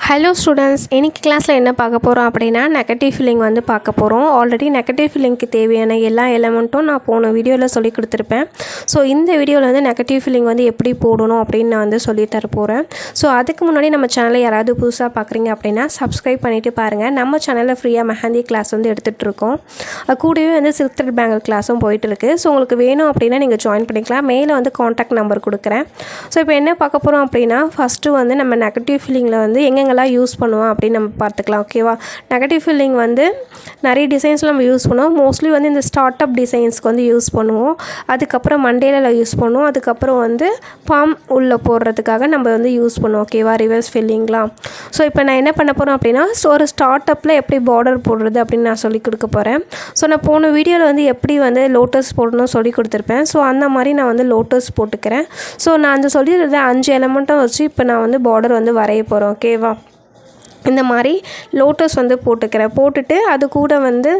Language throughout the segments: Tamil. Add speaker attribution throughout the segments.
Speaker 1: ஹலோ ஸ்டூடெண்ட்ஸ், இன்னைக்கு கிளாஸில் என்ன பார்க்க போகிறோம் அப்படின்னா நெகட்டிவ் ஃபில்லிங் வந்து பார்க்க போகிறோம். ஆல்ரெடி நெகட்டிவ் ஃபில்லிங்க்கு தேவையான எல்லா எலமெண்ட்டும் நான் போன வீடியோவில் சொல்லி கொடுத்துருப்பேன். ஸோ இந்த வீடியோவில் வந்து நெகட்டிவ் ஃபில்லிங் வந்து எப்படி போடணும் அப்படின்னு நான் வந்து சொல்லி தர போகிறேன். ஸோ அதுக்கு முன்னாடி நம்ம சேனலை யாராவது புதுசாக பார்க்குறீங்க அப்படின்னா சப்ஸ்கிரைப் பண்ணிவிட்டு பாருங்கள். நம்ம சேனலில் ஃப்ரீயாக மெஹந்தி கிளாஸ் வந்து எடுத்துகிட்டு இருக்கோம். கூடவே வந்து சில்க் த்ரெட் பேங்கிள் கிளாஸும் போயிட்டுருக்கு. ஸோ உங்களுக்கு வேணும் அப்படின்னா நீங்கள் ஜாயின் பண்ணிக்கலாம். மேலே வந்து காண்டாக்ட் நம்பர் கொடுக்குறேன். ஸோ இப்போ என்ன பார்க்க போகிறோம் அப்படின்னா ஃபஸ்ட்டு வந்து நம்ம நெகட்டிவ் ஃபில்லிங்கில் வந்து எங்கெங்கெல்லாம் யூஸ் பண்ணுவோம் அப்படின்னு நம்ம பார்த்துக்கலாம். ஓகேவா? நெகட்டிவ் ஃபில்லிங் வந்து நிறைய டிசைன்ஸில் நம்ம யூஸ் பண்ணுவோம். மோஸ்ட்லி வந்து இந்த ஸ்டார்ட் அப் டிசைன்ஸ்க்கு வந்து யூஸ் பண்ணுவோம். அதுக்கப்புறம் மண்டேல யூஸ் பண்ணுவோம். அதுக்கப்புறம் வந்து பாம் உள்ள போடுறதுக்காக நம்ம வந்து யூஸ் பண்ணுவோம். ஓகேவா? ரிவர்ஸ் ஃபில்லிங்லாம். ஸோ இப்போ நான் என்ன பண்ண போகிறேன் அப்படின்னா ஒரு ஸ்டார்ட் அப்பில் எப்படி பார்டர் போடுறது அப்படின்னு நான் சொல்லி கொடுக்க போகிறேன். ஸோ நான் போன வீடியோவில் வந்து எப்படி வந்து லோட்டஸ் போடணும் சொல்லி கொடுத்துருப்பேன். ஸோ அந்த மாதிரி நான் வந்து லோட்டஸ் போட்டுக்கிறேன். ஸோ நான் அந்த சொல்லிடுறது 5 எலமெண்ட்டும் வச்சு இப்போ நான் வந்து பார்டர் வந்து வரைய போகிறேன். ஓகேவா? இந்த மாதிரி லோட்டஸ் வந்து போட்டுக்கிறேன். போட்டுட்டு அது கூட வந்து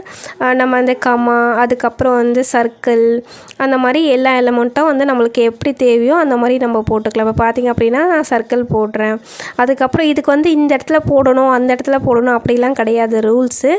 Speaker 1: நம்ம அந்த கமா, அதுக்கப்புறம் வந்து சர்க்கிள், அந்த மாதிரி எல்லா எலமெண்ட்டும் வந்து நம்மளுக்கு எப்படி தேவையோ அந்த மாதிரி நம்ம போட்டுக்கலாம். இப்போ பார்த்திங்க அப்படின்னா நான் சர்க்கிள் போடுறேன். அதுக்கப்புறம் இதுக்கு வந்து இந்த இடத்துல போடணும் அந்த இடத்துல போடணும் அப்படிலாம் கிடையாது ரூல்ஸு.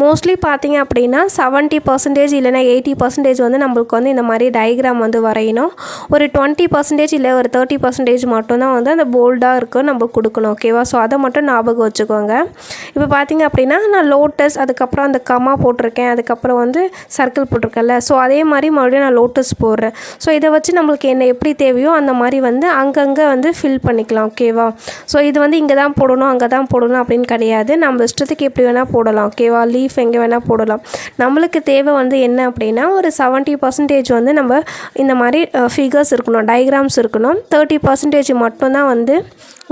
Speaker 1: மோஸ்ட்லி பார்த்திங்க அப்படின்னா 70% இல்லைனா 80% வந்து நம்மளுக்கு வந்து இந்த மாதிரி டயக்ராம் வந்து வரையணும். ஒரு 20% இல்லை ஒரு 30% மட்டும்தான் வந்து அந்த போல்டாக இருக்கும் நம்ம கொடுக்கணும். ஓகேவா? ஸோ அதை மட்டும் ஞாபகம் வச்சுக்கோ. இப்போ பார்த்தீங்க அப்படின்னா நான் லோட்டஸ், அதுக்கப்புறம் அந்த கமா போட்டிருக்கேன், அதுக்கப்புறம் வந்து சர்க்கிள் போட்டிருக்கேன்ல. ஸோ அதே மாதிரி மறுபடியும் நான் லோட்டஸ் போடுறேன். ஸோ இதை வச்சு நம்மளுக்கு என்ன எப்படி தேவையோ அந்த மாதிரி வந்து அங்கங்கே வந்து ஃபில் பண்ணிக்கலாம். ஓகேவா? ஸோ இது வந்து இங்கே தான் போடணும் அங்கே தான் போடணும் அப்படின்னு கிடையாது. நம்ம இஷ்டத்துக்கு எப்படி வேணால் போடலாம். ஓகேவா? லீஃப் எங்கே வேணால் போடலாம். நம்மளுக்கு தேவை வந்து என்ன அப்படின்னா ஒரு 70% வந்து நம்ம இந்த மாதிரி ஃபிகர்ஸ் இருக்கணும், டயக்ராம்ஸ் இருக்கணும். 30% மட்டும்தான் வந்து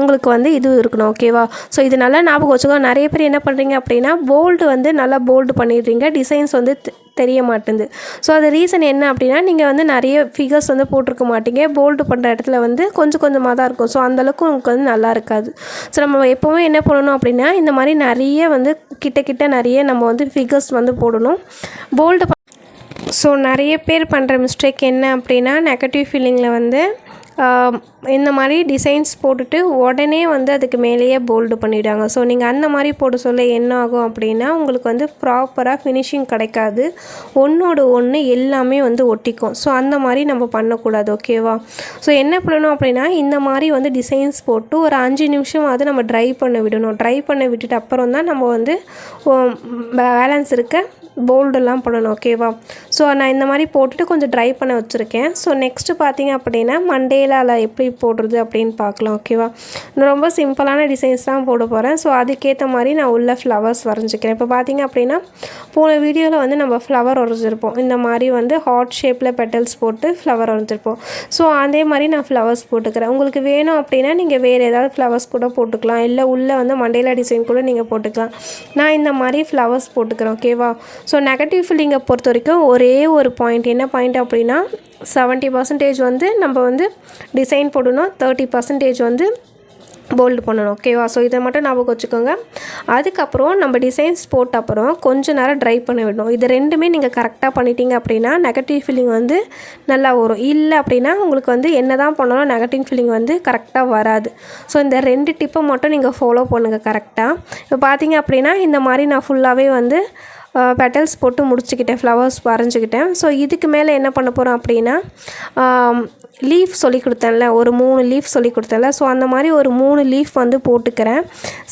Speaker 1: உங்களுக்கு வந்து இது இருக்கணும். ஓகேவா? ஸோ இது நல்லா ஞாபகம் வச்சுக்கோ. நிறைய பேர் என்ன பண்ணுறீங்க அப்படின்னா போல்டு வந்து நல்லா போல்டு பண்ணிடுறீங்க, டிசைன்ஸ் வந்து தெரிய மாட்டேங்குது. ஸோ அது ரீசன் என்ன அப்படின்னா நீங்கள் வந்து நிறைய ஃபிகர்ஸ் வந்து போட்டிருக்க மாட்டீங்க. போல்டு பண்ணுற இடத்துல வந்து கொஞ்சம் கொஞ்சமாக தான் இருக்கும். ஸோ அந்தளவுக்கு உங்களுக்கு வந்து நல்லா இருக்காது. ஸோ நம்ம எப்போவுமே என்ன பண்ணணும் அப்படின்னா இந்த மாதிரி நிறைய வந்து கிட்ட நிறைய நம்ம வந்து ஃபிகர்ஸ் வந்து போடணும், போல்டு. ஸோ நிறைய பேர் பண்ணுற மிஸ்டேக் என்ன அப்படின்னா நெகட்டிவ் ஃபீலிங்கில் வந்து இந்த மாதிரி டிசைன்ஸ் போட்டுட்டு உடனே வந்து அதுக்கு மேலேயே போல்டு பண்ணிவிடுவாங்க. ஸோ நீங்கள் அந்த மாதிரி போட சொல்ல என்ன ஆகும் அப்படின்னா உங்களுக்கு வந்து ப்ராப்பராக ஃபினிஷிங் கிடைக்காது. ஒன்றோட ஒன்று எல்லாமே வந்து ஒட்டிக்கும். ஸோ அந்த மாதிரி நம்ம பண்ணக்கூடாது. ஓகேவா? ஸோ என்ன பண்ணணும் அப்படின்னா இந்த மாதிரி வந்து டிசைன்ஸ் போட்டு ஒரு 5 நிமிஷம் அது நம்ம ட்ரை பண்ண விடணும். ட்ரை பண்ண விட்டுட்டு அப்புறம் தான் நம்ம வந்து பேலன்ஸ் இருக்க போல்டெல்லாம் பண்ணணும். ஓகேவா? ஸோ நான் இந்த மாதிரி போட்டுட்டு கொஞ்சம் ட்ரை பண்ண வச்சுருக்கேன். ஸோ நெக்ஸ்ட்டு பார்த்திங்க அப்படின்னா மண்டேல எப்படி போடுறது அப்படின்னு பார்க்கலாம். ஓகேவா? நான் ரொம்ப சிம்பிளான டிசைன்ஸ் தான் போட போகிறேன். ஸோ அதுக்கேற்ற மாதிரி நான் உள்ள ஃப்ளவர்ஸ் வரைஞ்சிக்கிறேன். இப்போ பார்த்திங்க அப்படின்னா போன வீடியோவில் வந்து நம்ம ஃப்ளவர் வரைஞ்சிருப்போம். இந்த மாதிரி வந்து ஹார்ட் ஷேப்பில் பெட்டல்ஸ் போட்டு ஃப்ளவர் வரைஞ்சிருப்போம். ஸோ அதே மாதிரி நான் ஃப்ளவர்ஸ் போட்டுக்கிறேன். உங்களுக்கு வேணும் அப்படின்னா நீங்கள் வேறு ஏதாவது ஃப்ளவர்ஸ் கூட போட்டுக்கலாம், இல்லை உள்ளே வந்து மண்டேலா டிசைன் கூட நீங்கள் போட்டுக்கலாம். நான் இந்த மாதிரி ஃப்ளவர்ஸ் போட்டுக்கிறேன். ஓகேவா? ஸோ நெகட்டிவ் ஃபீலிங்கை பொறுத்த வரைக்கும் ஒரே ஒரு பாயிண்ட், என்ன பாயிண்ட் அப்படின்னா 70% வந்து நம்ம வந்து டிசைன் போடணும், 30% வந்து போல்டு பண்ணணும். ஓகேவா? ஸோ இதை மட்டும் ஞாபகம் வச்சுக்கோங்க. அதுக்கப்புறம் நம்ம டிசைன்ஸ் போட்ட அப்புறம் கொஞ்சம் நேரம் ட்ரை பண்ண விடணும். இது ரெண்டுமே நீங்கள் கரெக்டாக பண்ணிட்டீங்க அப்படின்னா நெகட்டிவ் ஃபீலிங் வந்து நல்லா வரும். இல்லை அப்படின்னா உங்களுக்கு வந்து என்ன தான் பண்ணாலும் நெகட்டிவ் ஃபீலிங் வந்து கரெக்டாக வராது. ஸோ இந்த 2 டிப்பை மட்டும் நீங்கள் ஃபாலோ பண்ணுங்கள் கரெக்டாக. இப்போ பார்த்தீங்க அப்படின்னா இந்த மாதிரி நான் ஃபுல்லாகவே வந்து பெட்டல்ஸ் போட்டு முடிச்சுக்கிட்டேன், ஃப்ளவர்ஸ் வரைஞ்சிக்கிட்டேன். ஸோ இதுக்கு மேலே என்ன பண்ண போகிறோம் அப்படின்னா லீஃப் சொல்லி கொடுத்தேன்ல, ஒரு 3 லீஃப் சொல்லி கொடுத்தேன்ல. ஸோ அந்த மாதிரி ஒரு 3 லீஃப் வந்து போட்டுக்கிறேன்.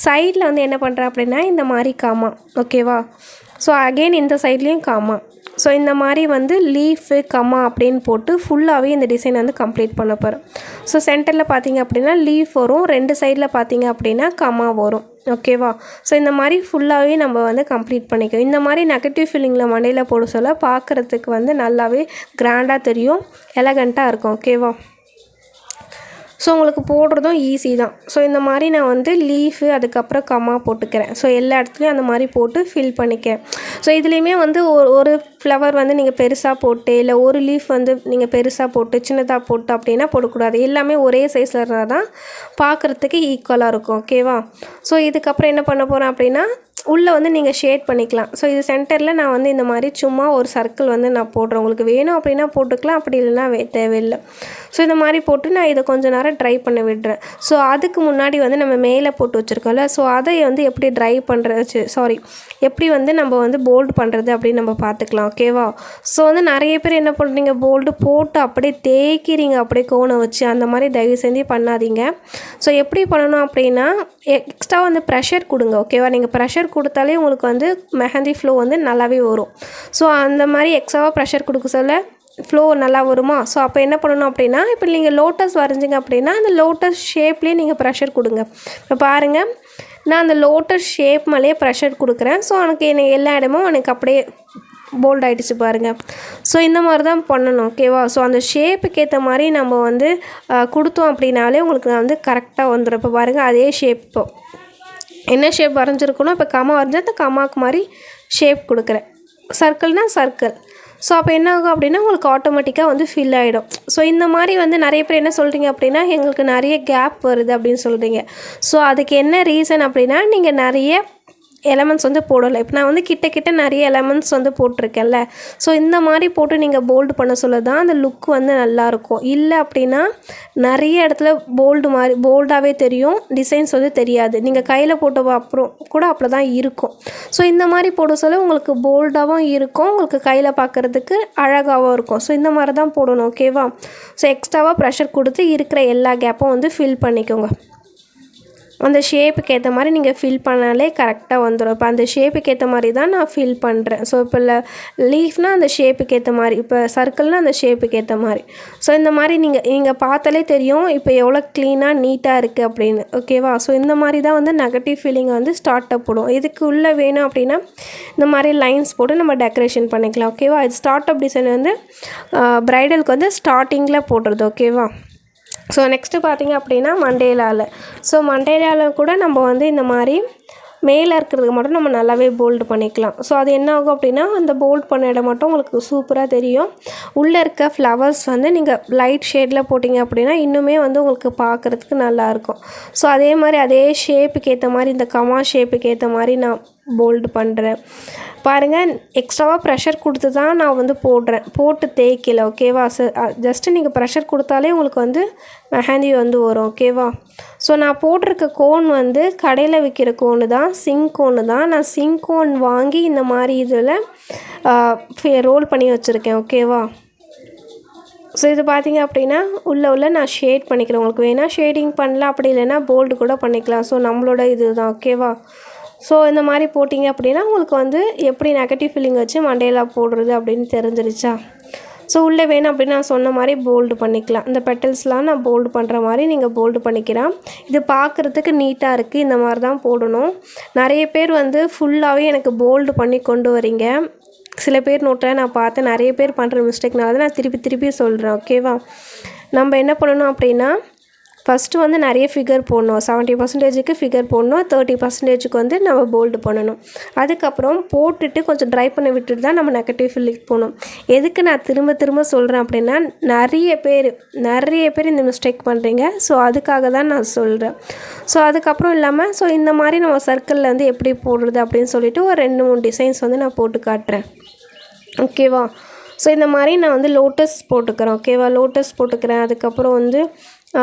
Speaker 1: சைடில் வந்து என்ன பண்ணுறேன் அப்படின்னா இந்த மாதிரி காமா. ஓகேவா? ஸோ அகெயின் இந்த சைட்லேயும் காமா. ஸோ இந்த மாதிரி வந்து லீஃபு கம்மா அப்படின்னு போட்டு ஃபுல்லாகவே இந்த டிசைன் வந்து கம்ப்ளீட் பண்ண போகிறேன். ஸோ சென்டரில் பார்த்திங்க அப்படின்னா லீஃப் வரும், 2 சைடில் பார்த்திங்க அப்படின்னா கம்மா வரும். ஓகேவா? ஸோ இந்த மாதிரி ஃபுல்லாகவே நம்ம வந்து கம்ப்ளீட் பண்ணிக்கோம். இந்த மாதிரி நெகட்டிவ் ஃபீலிங்கில் மண்டையில் போட சொல்ல பார்க்குறதுக்கு வந்து நல்லாவே கிராண்டாக தெரியும், எலகண்ட்டாக இருக்கும். ஓகேவா? ஸோ உங்களுக்கு போடுறதும் ஈஸி தான். ஸோ இந்த மாதிரி நான் வந்து லீஃபு அதுக்கப்புறம் கம்மா போட்டுக்கிறேன். ஸோ எல்லா இடத்துலையும் அந்த மாதிரி போட்டு ஃபில் பண்ணிக்கிறேன். ஸோ இதுலேயுமே வந்து ஒரு ஃப்ளவர் வந்து நீங்கள் பெருசாக போட்டு, இல்லை ஒரு லீஃப் வந்து நீங்கள் பெருசாக போட்டு சின்னதாக போட்டு அப்படின்னா போடக்கூடாது. எல்லாமே ஒரே சைஸில் இருந்தால் தான் பார்க்குறதுக்கு ஈக்குவலாக இருக்கும். ஓகேவா? ஸோ இதுக்கப்புறம் என்ன பண்ண போகிறேன் அப்படின்னா உள்ளே வந்து நீங்கள் ஷேட் பண்ணிக்கலாம். ஸோ இது சென்டரில் நான் வந்து இந்த மாதிரி சும்மா ஒரு சர்க்கிள் வந்து நான் போடுறேன். உங்களுக்கு வேணும் அப்படின்னா போட்டுக்கலாம், அப்படி இல்லைன்னா தேவையில்லை. ஸோ இந்த மாதிரி போட்டு நான் இதை கொஞ்சம் நேரம் ட்ரை பண்ண விடுறேன். ஸோ அதுக்கு முன்னாடி வந்து நம்ம மேலே போட்டு வச்சுருக்கோம்ல, ஸோ அதை வந்து எப்படி ட்ரை பண்ணுறது எப்படி வந்து நம்ம வந்து போல்டு பண்ணுறது அப்படின்னு நம்ம பார்த்துக்கலாம். ஓகேவா? ஸோ வந்து நிறைய பேர் என்ன பண்ணுறீங்க, போல்டு போட்டு அப்படியே தேய்க்கிறீங்க, அப்படியே கோனை வச்சு. அந்த மாதிரி தயவு செஞ்சு பண்ணாதீங்க. ஸோ எப்படி பண்ணணும் அப்படின்னா, எக்ஸ்ட்ரா வந்து ப்ரெஷர் கொடுங்க. ஓகேவா? நீங்கள் ப்ரெஷர் கொடுத்தாலே உங்களுக்கு வந்து மெஹந்தி ஃப்ளோ வந்து நல்லாவே வரும். ஸோ அந்த மாதிரி எக்ஸ்ட்ராவாக ப்ரெஷர் கொடுக்க சொல்ல ஃப்ளோ நல்லா வருமா? ஸோ அப்போ என்ன பண்ணணும் அப்படின்னா, இப்போ நீங்கள் லோட்டஸ் வரைஞ்சிங்க அப்படின்னா அந்த லோட்டஸ் ஷேப்லேயே நீங்கள் ப்ரெஷர் கொடுங்க. இப்போ பாருங்கள், நான் அந்த லோட்டஸ் ஷேப் மேலேயே ப்ரெஷர் கொடுக்குறேன். ஸோ எனக்கு எல்லா இடமும் எனக்கு அப்படியே போல்ட் ஆகிடுச்சு பாருங்கள். ஸோ இந்த மாதிரி தான் பண்ணணும். ஓகேவா? ஸோ அந்த ஷேப்புக்கு ஏற்ற மாதிரி நம்ம வந்து கொடுத்தோம் அப்படின்னாலே உங்களுக்கு வந்து கரெக்டாக வந்துடும். இப்போ பாருங்கள், அதே ஷேப் இப்போ என்ன ஷேப் வரைஞ்சிருக்கணும், இப்போ கம்மா வரைஞ்சி அந்த கம்மாவுக்கு மாதிரி ஷேப் கொடுக்குறேன். சர்க்கிள்னால் சர்க்கிள். ஸோ அப்போ என்ன ஆகும் அப்படின்னா, உங்களுக்கு ஆட்டோமேட்டிக்காக வந்து ஃபில் ஆகிடும். ஸோ இந்த மாதிரி வந்து நிறைய பேர் என்ன சொல்கிறீங்க அப்படின்னா, எங்களுக்கு நிறைய கேப் வருது அப்படின்னு சொல்கிறீங்க. ஸோ அதுக்கு என்ன ரீசன் அப்படின்னா, நீங்கள் நிறைய எலமெண்ட்ஸ் வந்து போடலை. இப்போ நான் வந்து கிட்ட நிறைய எலமெண்ட்ஸ் வந்து போட்டிருக்கேன்ல. ஸோ இந்த மாதிரி போட்டு நீங்கள் போல்டு பண்ண சொல்ல தான் அந்த லுக் வந்து நல்லாயிருக்கும். இல்லை அப்படின்னா நிறைய இடத்துல போல்டாகவே தெரியும், டிசைன்ஸ் வந்து தெரியாது. நீங்கள் கையில் போட்ட அப்புறம் கூட அப்படி தான் இருக்கும். ஸோ இந்த மாதிரி போட சொல்ல உங்களுக்கு போல்டாகவும் இருக்கும், உங்களுக்கு கையில் பார்க்குறதுக்கு அழகாகவும் இருக்கும். ஸோ இந்த மாதிரி தான் போடணும். ஓகேவா? ஸோ எக்ஸ்ட்ராவாக ப்ரெஷர் கொடுத்து இருக்கிற எல்லா கேப்பும் வந்து ஃபில் பண்ணிக்கோங்க. அந்த ஷேப்புக்கு ஏற்ற மாதிரி நீங்கள் ஃபில் பண்ணாலே கரெக்டாக வந்துடும். இப்போ அந்த ஷேப்புக்கு ஏற்ற மாதிரி தான் நான் ஃபில் பண்ணுறேன். ஸோ இப்போ லீஃப்னால் அந்த ஷேப்புக்கு ஏற்ற மாதிரி, இப்போ சர்க்கிள்னால் அந்த ஷேப்புக்கு ஏற்ற மாதிரி. ஸோ இந்த மாதிரி நீங்கள் பார்த்தாலே தெரியும் இப்போ எவ்வளோ க்ளீனாக நீட்டாக இருக்குது அப்படின்னு. ஓகேவா? ஸோ இந்த மாதிரி தான் வந்து நெகட்டிவ் ஃபீலிங்கை வந்து ஸ்டார்ட் அப் போடும். இதுக்கு உள்ளே வேணும் அப்படின்னா இந்த மாதிரி லைன்ஸ் போட்டு நம்ம டெக்கரேஷன் பண்ணிக்கலாம். ஓகேவா? இது ஸ்டார்ட் அப் டிசைன் வந்து ப்ரைடலுக்கு வந்து ஸ்டார்டிங்கில் போடுறது. ஓகேவா? ஸோ நெக்ஸ்ட்டு பார்த்திங்க அப்படின்னா மண்டேலாவில். ஸோ மண்டேலாவில் கூட நம்ம வந்து இந்த மாதிரி மேலே இருக்கிறதுக்கு மட்டும் நம்ம நல்லாவே போல்டு பண்ணிக்கலாம். ஸோ அது என்ன ஆகும் அப்படின்னா, அந்த போல்ட் பண்ண இடம் மட்டும் உங்களுக்கு சூப்பராக தெரியும். உள்ளே இருக்க ஃப்ளவர்ஸ் வந்து நீங்கள் லைட் ஷேடில் போட்டிங்க அப்படின்னா இன்னுமே வந்து உங்களுக்கு பார்க்குறதுக்கு நல்லாயிருக்கும். ஸோ அதே மாதிரி அதே ஷேப்புக்கு ஏற்ற மாதிரி, இந்த கமா ஷேப்புக்கு ஏற்ற மாதிரி நான் போல்டு பண்ணுறேன். பாருங்கள், எக்ஸ்ட்ராவாக ப்ரெஷர் கொடுத்து தான் நான் வந்து போட்டு தேய்க்கல. ஓகேவா? ஜஸ்ட்டு நீங்கள் ப்ரெஷர் கொடுத்தாலே உங்களுக்கு வந்து மெஹந்தி வந்து வரும். ஓகேவா? ஸோ நான் போட்டிருக்க கோன் வந்து கடையில் விற்கிற கோனு தான், சிங்க் கோனு தான். நான் சிங்க் கோன் வாங்கி இந்த மாதிரி இதில் ரோல் பண்ணி வச்சுருக்கேன். ஓகேவா? ஸோ இது பார்த்திங்க அப்படின்னா உள்ளே நான் ஷேட் பண்ணிக்கிறேன். உங்களுக்கு வேணால் ஷேடிங் பண்ணலாம், அப்படி இல்லைன்னா போல்டு கூட பண்ணிக்கலாம். ஸோ நம்மளோட இது தான். ஓகேவா? ஸோ இந்த மாதிரி போட்டிங்க அப்படின்னா உங்களுக்கு வந்து எப்படி நெகட்டிவ் ஃபீலிங் வச்சு மண்டேலா போடுறது அப்படின்னு தெரிஞ்சிருச்சா? ஸோ உள்ளே வேணும் அப்படின்னு நான் சொன்ன மாதிரி போல்டு பண்ணிக்கலாம். இந்த பெட்டல்ஸ்லாம் நான் போல்டு பண்ணுற மாதிரி நீங்கள் போல்டு பண்ணிக்கலாம். இது பார்க்குறதுக்கு நீட்டாக இருக்குது. இந்த மாதிரி தான் போடணும். நிறைய பேர் வந்து ஃபுல்லாகவே எனக்கு போல்டு பண்ணி கொண்டு வரீங்க. சில பேர் நோட்டில் நான் பார்த்தேன், நிறைய பேர் பண்ணுற மிஸ்டேக்னால தான் நான் திருப்பி சொல்கிறேன். ஓகேவா? நம்ம என்ன பண்ணணும் அப்படின்னா, ஃபஸ்ட்டு வந்து நிறைய ஃபிகர் போடணும். 70% ஃபிகர் போடணும், 30% வந்து நம்ம போல்டு பண்ணணும். அதுக்கப்புறம் போட்டுட்டு கொஞ்சம் ட்ரை பண்ண விட்டுட்டு தான் நம்ம நெகட்டிவ் ஃபீலிங் போகணும். எதுக்கு நான் திரும்ப சொல்கிறேன் அப்படின்னா, நிறைய பேர் இந்த மிஸ்டேக் பண்ணுறீங்க. ஸோ அதுக்காக தான் நான் சொல்கிறேன். ஸோ அதுக்கப்புறம் இல்லாமல் இந்த மாதிரி நம்ம சர்க்கிளில் வந்து எப்படி போடுறது அப்படின்னு சொல்லிவிட்டு ஒரு 2-3 டிசைன்ஸ் வந்து நான் போட்டு காட்டுறேன். ஓகேவா? ஸோ இந்த மாதிரி நான் வந்து லோட்டஸ் போட்டுக்கிறேன். ஓகேவா? லோட்டஸ் போட்டுக்கிறேன். அதுக்கப்புறம் வந்து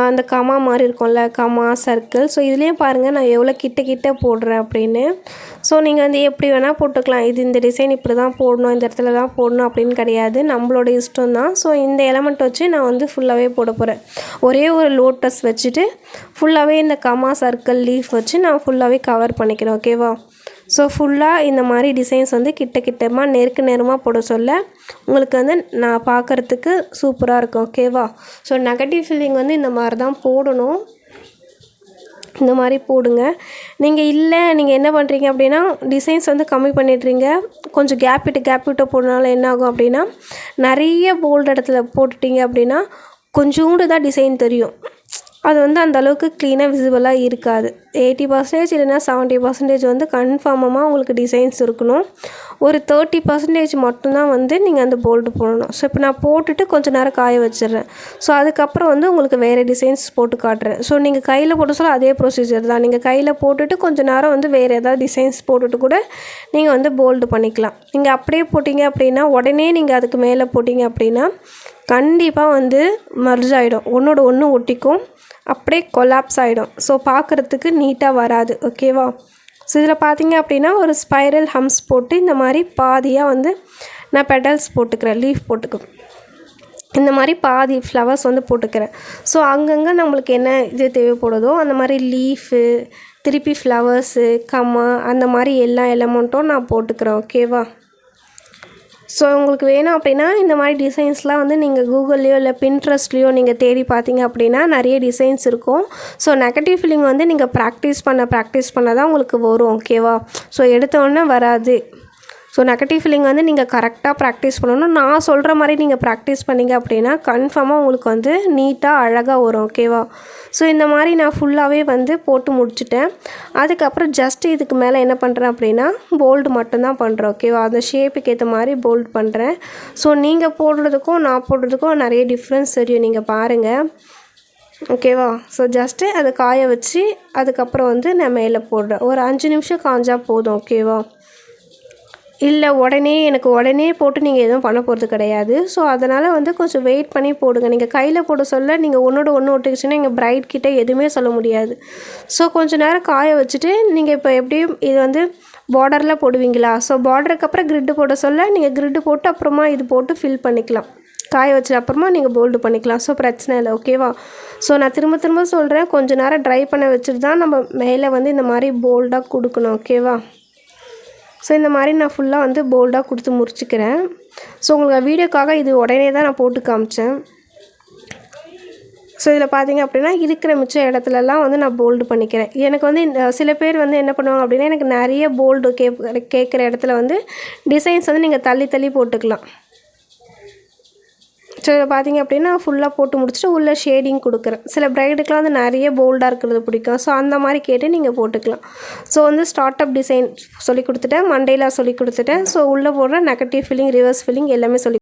Speaker 1: அந்த கமா மாதிரி இருக்கும்ல, கமா சர்க்கிள். ஸோ இதுலேயும் பாருங்கள் நான் எவ்வளோ கிட்ட போடுறேன் அப்படின்னு. ஸோ நீங்கள் வந்து எப்படி வேணால் போட்டுக்கலாம். இந்த டிசைன் இப்படி தான் போடணும், இந்த இடத்துல தான் போடணும் அப்படின்னு கிடையாது, நம்மளோட இஷ்டம் தான். ஸோ இந்த எலமெண்ட் வச்சு நான் வந்து ஃபுல்லாகவே போட போகிறேன். ஒரே ஒரு லோட்டஸ் வச்சுட்டு ஃபுல்லாகவே இந்த கமா சர்க்கிள் லீஃப் வச்சு நான் ஃபுல்லாகவே கவர் பண்ணிக்கிறேன். ஓகேவா? ஸோ ஃபுல்லாக இந்த மாதிரி டிசைன்ஸ் வந்து கிட்டமாக நேரமாக போட சொல்ல உங்களுக்கு வந்து நான் பார்க்குறதுக்கு சூப்பராக இருக்கும். ஓகேவா? ஸோ நெகட்டிவ் ஃபீலிங் வந்து இந்த மாதிரி தான் போடணும். இந்த மாதிரி போடுங்க. நீங்கள் என்ன பண்ணுறீங்க அப்படின்னா, டிசைன்ஸ் வந்து கம்மி பண்ணிடுறீங்க. கொஞ்சம் கேப் விட்டு போடுறதுனால என்ன ஆகும் அப்படின்னா, நிறைய போல்டு இடத்துல போட்டுட்டிங்க அப்படின்னா கொஞ்சோண்டு தான் டிசைன் தெரியும். அது வந்து அந்த அளவுக்கு க்ளீனாக விசிபிளாக இருக்காது. 80% இல்லைனா 70% வந்து கன்ஃபார்மாக உங்களுக்கு டிசைன்ஸ் இருக்கணும். ஒரு 30% மட்டும்தான் வந்து நீங்கள் அந்த போல்டு போடணும். ஸோ இப்போ நான் போட்டுட்டு கொஞ்சம் நேரம் காய வச்சிடுறேன். ஸோ அதுக்கப்புறம் வந்து உங்களுக்கு வேறு டிசைன்ஸ் போட்டு காட்டுறேன். ஸோ நீங்கள் கையில் போட்ட சொல்ல அதே ப்ரொசீஜர் தான். நீங்கள் கையில் போட்டுட்டு கொஞ்சம் நேரம் வந்து வேறு ஏதாவது டிசைன்ஸ் போட்டுட்டு கூட நீங்கள் வந்து போல்டு பண்ணிக்கலாம். நீங்கள் அப்படியே போட்டிங்க அப்படின்னா உடனே நீங்கள் அதுக்கு மேலே போட்டிங்க அப்படின்னா கண்டிப்பாக வந்து மர்ஜ் ஆகிடும், ஒன்றோட ஒன்று ஒட்டிக்கும், அப்படியே கொலாப்ஸ் ஆகிடும். ஸோ பார்க்குறதுக்கு நீட்டாக வராது. ஓகேவா? ஸோ இதில் பார்த்தீங்க அப்படின்னா ஒரு ஸ்பைரல் ஹம்ஸ் போட்டு இந்த மாதிரி பாதியாக வந்து நான் பெட்டல்ஸ் போட்டுக்கிறேன், லீஃப் போட்டுக்கிறேன். இந்த மாதிரி பாதி ஃப்ளவர்ஸ் வந்து போட்டுக்கிறேன். ஸோ அங்கங்கே நம்மளுக்கு என்ன இது தேவைப்படுதோ அந்த மாதிரி லீஃபு, திருப்பி ஃப்ளவர்ஸு, கம்மா, அந்த மாதிரி எல்லா எலமெண்ட்டும் நான் போட்டுக்கிறேன். ஓகேவா? ஸோ உங்களுக்கு வேணும் அப்படின்னா இந்த மாதிரி டிசைன்ஸ்லாம் வந்து நீங்கள் கூகுள்லேயோ இல்லை பின்ட்ரெஸ்ட்லேயோ நீங்கள் தேடி பார்த்தீங்க அப்படின்னா நிறைய டிசைன்ஸ் இருக்கும். ஸோ நெகட்டிவ் ஃபீலிங் வந்து நீங்கள் ப்ராக்டிஸ் பண்ண தான் உங்களுக்கு வரும். ஓகேவா? ஸோ எடுத்தோடனே வராது. ஸோ நெகட்டிவ் ஃபீலிங் வந்து நீங்கள் கரெக்டாக ப்ராக்டிஸ் பண்ணணும். நான் சொல்கிற மாதிரி நீங்கள் ப்ராக்டிஸ் பண்ணிங்க அப்படின்னா கன்ஃபார்மாக உங்களுக்கு வந்து நீட்டாக அழகாக வரும். ஓகேவா? ஸோ இந்த மாதிரி நான் ஃபுல்லாகவே வந்து போட்டு முடிச்சுட்டேன். அதுக்கப்புறம் ஜஸ்ட்டு இதுக்கு மேலே என்ன பண்ணுறேன் அப்படின்னா போல்டு மட்டும்தான் பண்ணுறேன். ஓகேவா? அந்த ஷேப்புக்கு ஏற்ற மாதிரி போல்டு பண்ணுறேன். ஸோ நீங்கள் போடுறதுக்கும் நான் போடுறதுக்கும் நிறைய டிஃப்ரென்ஸ் தெரியும், நீங்கள் பாருங்கள். ஓகேவா? ஸோ ஜஸ்ட்டு அதை காய வச்சு அதுக்கப்புறம் வந்து நான் மேலே போடுறேன். ஒரு 5 நிமிஷம் காஞ்சால் போதும். ஓகேவா? இல்லை உடனே போட்டு நீங்கள் எதுவும் பண்ண போகிறது கிடையாது. ஸோ அதனால் வந்து கொஞ்சம் வெயிட் பண்ணி போடுங்க. நீங்கள் கையில் போட சொல்ல நீங்கள் ஒன்றோட ஒன்று ஒட்டிக்கிச்சுன்னா எங்கள் பிரைட் கிட்டே எதுவுமே சொல்ல முடியாது. ஸோ கொஞ்சம் நேரம் காய வச்சுட்டு நீங்கள் இப்போ எப்படியும் இது வந்து பார்டரில் போடுவீங்களா? ஸோ பார்டருக்கு அப்புறம் கிரிட்டு போட சொல்ல நீங்கள் கிரிட்டு போட்டு அப்புறமா இது போட்டு ஃபில் பண்ணிக்கலாம். காய வச்ச அப்புறமா நீங்கள் போல்டு பண்ணிக்கலாம். ஸோ பிரச்சனை இல்லை. ஓகேவா? ஸோ நான் திரும்ப சொல்கிறேன், கொஞ்சம் நேரம் ட்ரை பண்ண வச்சுட்டு தான் நம்ம மேலே வந்து இந்த மாதிரி போல்டாக கொடுக்கணும். ஓகேவா? ஸோ இந்த மாதிரி நான் ஃபுல்லாக வந்து போல்டாக கொடுத்து முடிச்சுக்கிறேன். ஸோ உங்களுக்கு வீடியோக்காக இது உடனே தான் நான் போட்டு காமிச்சேன். ஸோ இதில் பார்த்தீங்க அப்படின்னா இருக்கிற மிச்ச இடத்துலலாம் வந்து நான் போல்டு பண்ணிக்கிறேன். எனக்கு வந்து இந்த சில பேர் வந்து என்ன பண்ணுவாங்க அப்படின்னா எனக்கு நிறைய போல்டு கேட்குற இடத்துல வந்து டிசைன்ஸ் வந்து நீங்கள் தள்ளி போட்டுக்கலாம். ஸோ இதை பார்த்தீங்க அப்படின்னா ஃபுல்லாக போட்டு முடிச்சுட்டு உள்ளே ஷேடிங் கொடுக்குறேன். சில பிரைடுக்கெலாம் வந்து நிறைய போல்டாக இருக்கிறது பிடிக்கும். ஸோ அந்த மாதிரி கேட்டு நீங்கள் போட்டுக்கலாம். ஸோ வந்து ஸ்டார்ட் அப் டிசைன் சொல்லி கொடுத்துட்டேன், மண்டேலா சொல்லி கொடுத்துட்டேன். ஸோ உள்ளே போடுற நெகட்டிவ் ஃபீலிங், ரிவர்ஸ் ஃபீலிங் எல்லாமே சொல்லி